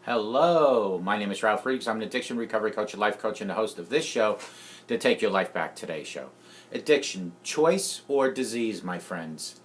Hello, my name is Ralf Friedrichs. I'm an addiction recovery coach, a life coach, and the host of this show, the Take Your Life Back Today show. Addiction, choice or disease, my friends?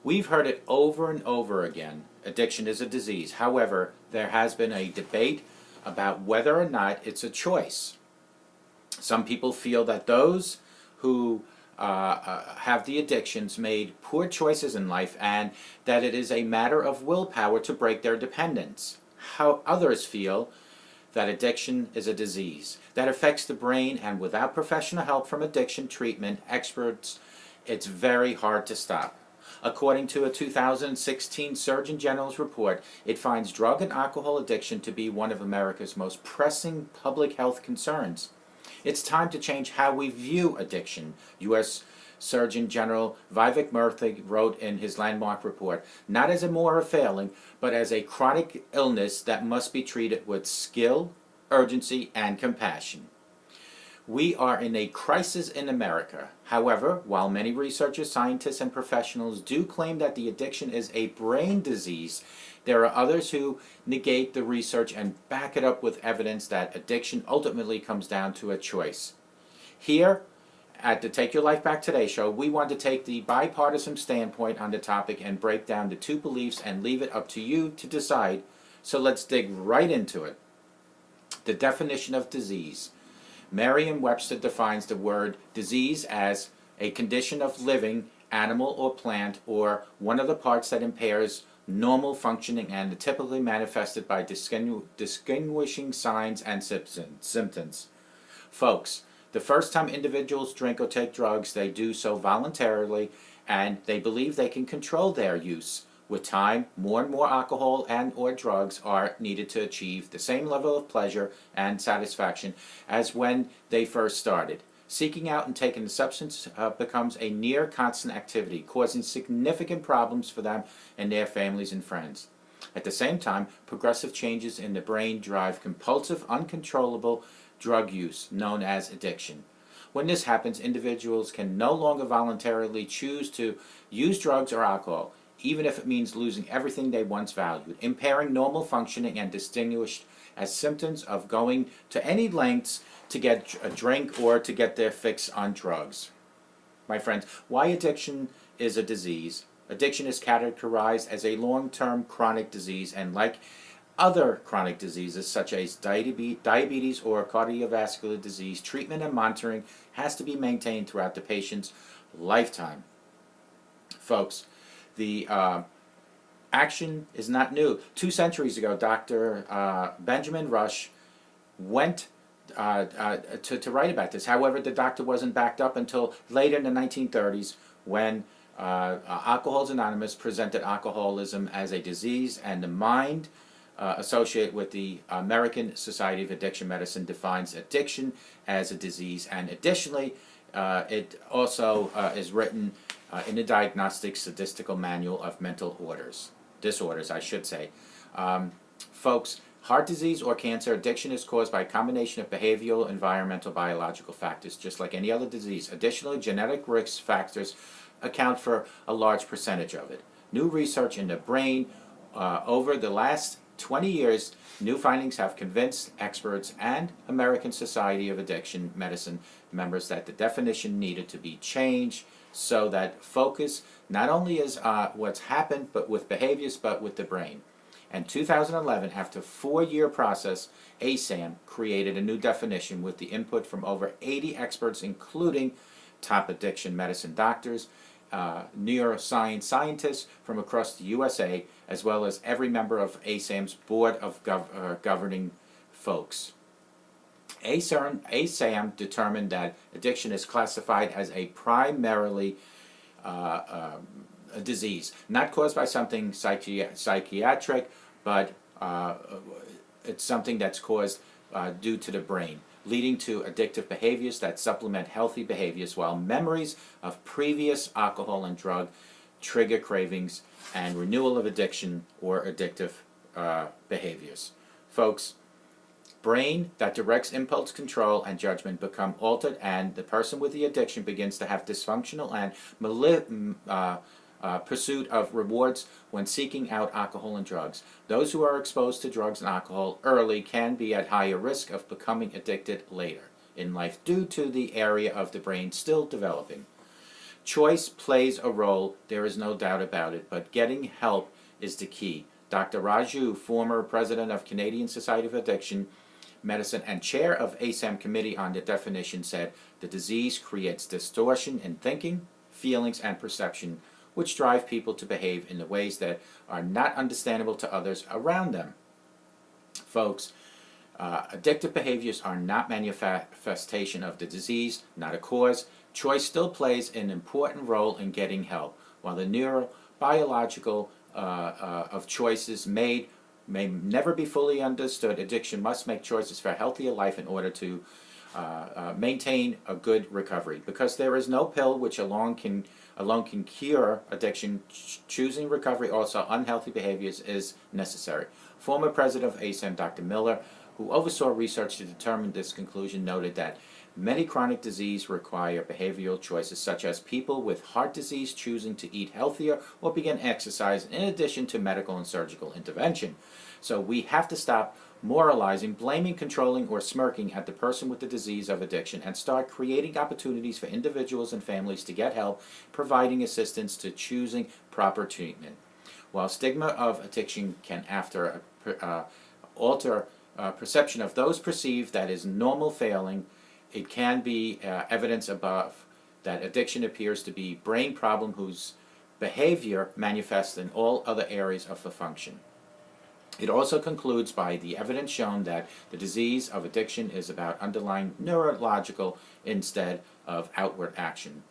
We've heard it over and over again. Addiction is a disease. However, there has been a debate about whether or not it's a choice. Some people feel that those who have the addictions made poor choices in life and that it is a matter of willpower to break their dependence. How others feel that addiction is a disease that affects the brain, and without professional help from addiction treatment experts, it's very hard to stop. According to a 2016 Surgeon General's report, it finds drug and alcohol addiction to be one of America's most pressing public health concerns. It's time to change how we view addiction, U.S. Surgeon General Vivek Murthy wrote in his landmark report, not as a moral failing, but as a chronic illness that must be treated with skill, urgency, and compassion. We are in a crisis in America. However, while many researchers, scientists, and professionals do claim that the addiction is a brain disease, there are others who negate the research and back it up with evidence that addiction ultimately comes down to a choice. Here, at the Take Your Life Back Today show, we want to take the bipartisan standpoint on the topic and break down the two beliefs and leave it up to you to decide. So let's dig right into it. The definition of disease. Merriam-Webster defines the word disease as a condition of living, animal or plant, or one of the parts that impairs normal functioning and typically manifested by distinguishing signs and symptoms. Folks, the first time individuals drink or take drugs, they do so voluntarily, and they believe they can control their use. With time, more and more alcohol and or drugs are needed to achieve the same level of pleasure and satisfaction as when they first started. Seeking out and taking the substance becomes a near constant activity, causing significant problems for them and their families and friends. At the same time, progressive changes in the brain drive compulsive, uncontrollable drug use, known as addiction. When this happens, individuals can no longer voluntarily choose to use drugs or alcohol, even if it means losing everything they once valued, impairing normal functioning, and distinguished as symptoms of going to any lengths to get a drink or to get their fix on drugs. My friends, why addiction is a disease? Addiction is categorized as a long-term chronic disease, and like other chronic diseases such as diabetes or cardiovascular disease, treatment and monitoring has to be maintained throughout the patient's lifetime. Folks, the action is not new. 2 centuries ago, Dr. Benjamin Rush went to write about this. However, the doctor wasn't backed up until later in the 1930s when Alcoholics Anonymous presented alcoholism as a disease, and the mind associated with the American Society of Addiction Medicine defines addiction as a disease, and additionally it also is written in the Diagnostic Statistical Manual of Mental Disorders, I should say. Folks, heart disease or cancer, addiction is caused by a combination of behavioral, environmental, biological factors, just like any other disease. Additionally, genetic risk factors account for a large percentage of it. New research in the brain over the last 20 years, new findings have convinced experts and American Society of Addiction Medicine members that the definition needed to be changed so that focus not only is what's happened but with behaviors but with the brain. In 2011, after a 4-year process, ASAM created a new definition with the input from over 80 experts, including top addiction medicine doctors, neuroscience scientists from across the USA, as well as every member of ASAM's board of governing folks. ASAM determined that addiction is classified as a primarily a disease, not caused by something psychiatric, but it's something that's caused due to the brain, leading to addictive behaviors that supplement healthy behaviors, while memories of previous alcohol and drug trigger cravings and renewal of addiction or addictive behaviors. Folks, brain that directs impulse control and judgment become altered, and the person with the addiction begins to have dysfunctional and pursuit of rewards when seeking out alcohol and drugs. Those who are exposed to drugs and alcohol early can be at higher risk of becoming addicted later in life due to the area of the brain still developing. Choice plays a role, there is no doubt about it, but getting help is the key. Dr. Raju, former president of Canadian Society of Addiction Medicine and chair of ASAM Committee on the Definition, said the disease creates distortion in thinking, feelings, and perception, which drive people to behave in the ways that are not understandable to others around them. Folks, addictive behaviors are not manifestation of the disease, not a cause. Choice still plays an important role in getting help. While the neurobiological of choices made may never be fully understood, addiction must make choices for a healthier life in order to maintain a good recovery. Because there is no pill which alone can cure addiction, choosing recovery, also unhealthy behaviors, is necessary. Former president of ASAM, Dr. Miller, who oversaw research to determine this conclusion, noted that many chronic diseases require behavioral choices, such as people with heart disease choosing to eat healthier or begin exercise, in addition to medical and surgical intervention. So we have to stop moralizing, blaming, controlling, or smirking at the person with the disease of addiction and start creating opportunities for individuals and families to get help, providing assistance to choosing proper treatment. While stigma of addiction can alter perception of those perceived that is normal failing, it can be evidence above that addiction appears to be a brain problem whose behavior manifests in all other areas of the function. It also concludes by the evidence shown that the disease of addiction is about underlying neurological instead of outward action.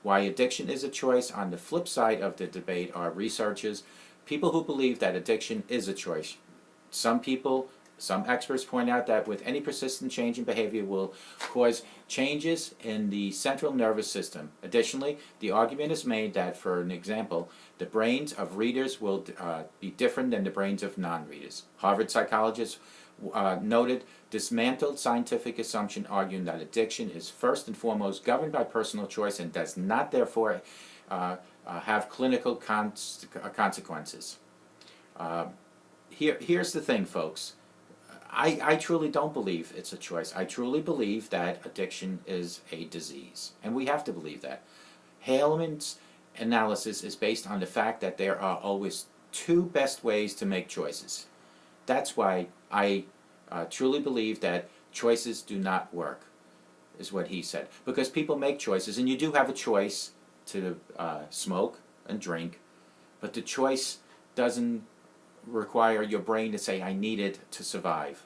Why addiction is a choice. On the flip side of the debate are researchers, people who believe that addiction is a choice. Some experts point out that with any persistent change in behavior will cause changes in the central nervous system. Additionally, the argument is made that, for an example, the brains of readers will be different than the brains of non-readers. Harvard psychologists noted dismantled scientific assumption, arguing that addiction is first and foremost governed by personal choice and does not therefore have clinical consequences. Here's the thing, folks. I truly don't believe it's a choice. I truly believe that addiction is a disease, and we have to believe that. Haleman's analysis is based on the fact that there are always two best ways to make choices. That's why I truly believe that choices do not work, is what he said. Because people make choices, and you do have a choice to smoke and drink, but the choice doesn't require your brain to say, I need it to survive.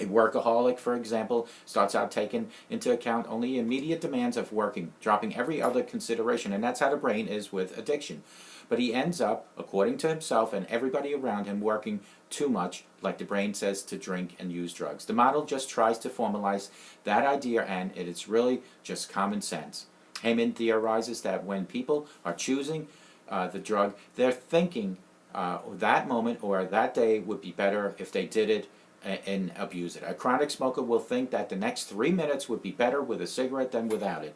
A workaholic, for example, starts out taking into account only immediate demands of working, dropping every other consideration, and that's how the brain is with addiction. But he ends up, according to himself and everybody around him, working too much, like the brain says, to drink and use drugs. The model just tries to formalize that idea, and it is really just common sense. Heyman theorizes that when people are choosing the drug, they're thinking that moment or that day would be better if they did it and abuse it. A chronic smoker will think that the next 3 minutes would be better with a cigarette than without it.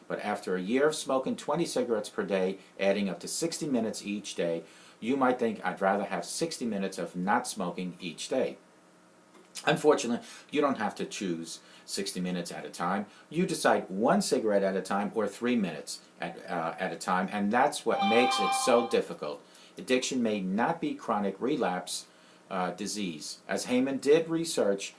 But after a year of smoking 20 cigarettes per day, adding up to 60 minutes each day, you might think, I'd rather have 60 minutes of not smoking each day. Unfortunately, you don't have to choose 60 minutes at a time. You decide 1 cigarette at a time or 3 minutes at a time, and that's what makes it so difficult. Addiction may not be chronic relapse disease. As Heyman did research,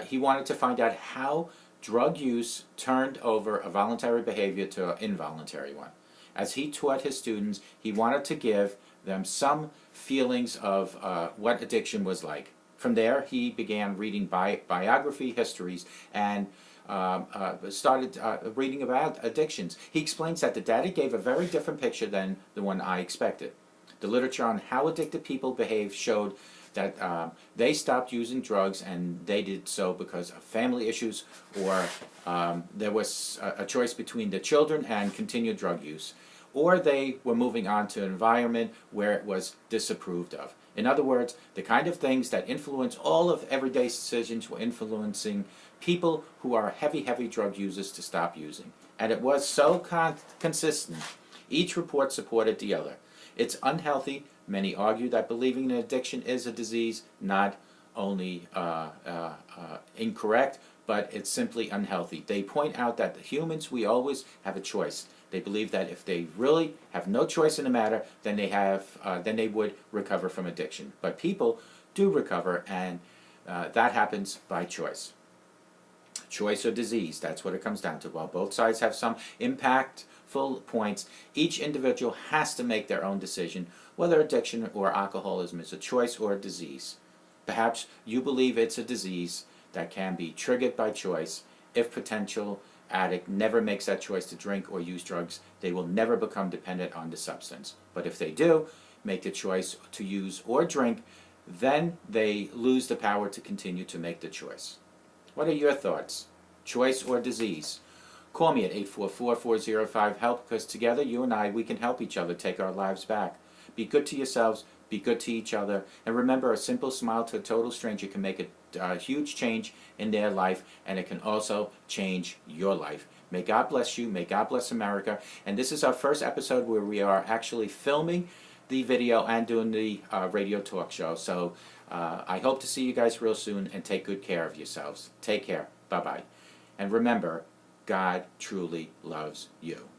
he wanted to find out how drug use turned over a voluntary behavior to an involuntary one. As he taught his students, he wanted to give them some feelings of what addiction was like. From there, he began reading biography histories and started reading about addictions. He explains that the data gave a very different picture than the one I expected. The literature on how addicted people behave showed that they stopped using drugs, and they did so because of family issues, or there was a choice between the children and continued drug use, or they were moving on to an environment where it was disapproved of. In other words, the kind of things that influence all of everyday decisions were influencing people who are heavy drug users to stop using. And it was so consistent Each report supported the other. It's unhealthy. Many argue that believing in addiction is a disease, not only incorrect, but it's simply unhealthy. They point out that the humans, we always have a choice. They believe that if they really have no choice in the matter, then they would recover from addiction. But people do recover, and that happens by choice. Choice or disease, that's what it comes down to. While both sides have some impactful points, each individual has to make their own decision whether addiction or alcoholism is a choice or a disease. Perhaps you believe it's a disease that can be triggered by choice. If potential addict never makes that choice to drink or use drugs, they will never become dependent on the substance. But if they do make the choice to use or drink, then they lose the power to continue to make the choice. What are your thoughts? Choice or disease? Call me at 844-405-HELP, because together, you and I, we can help each other take our lives back. Be good to yourselves, be good to each other, and remember, a simple smile to a total stranger can make a huge change in their life, and it can also change your life. May God bless you, may God bless America, and this is our first episode where we are actually filming the video and doing the radio talk show. So I hope to see you guys real soon, and take good care of yourselves. Take care. Bye-bye. And remember, God truly loves you.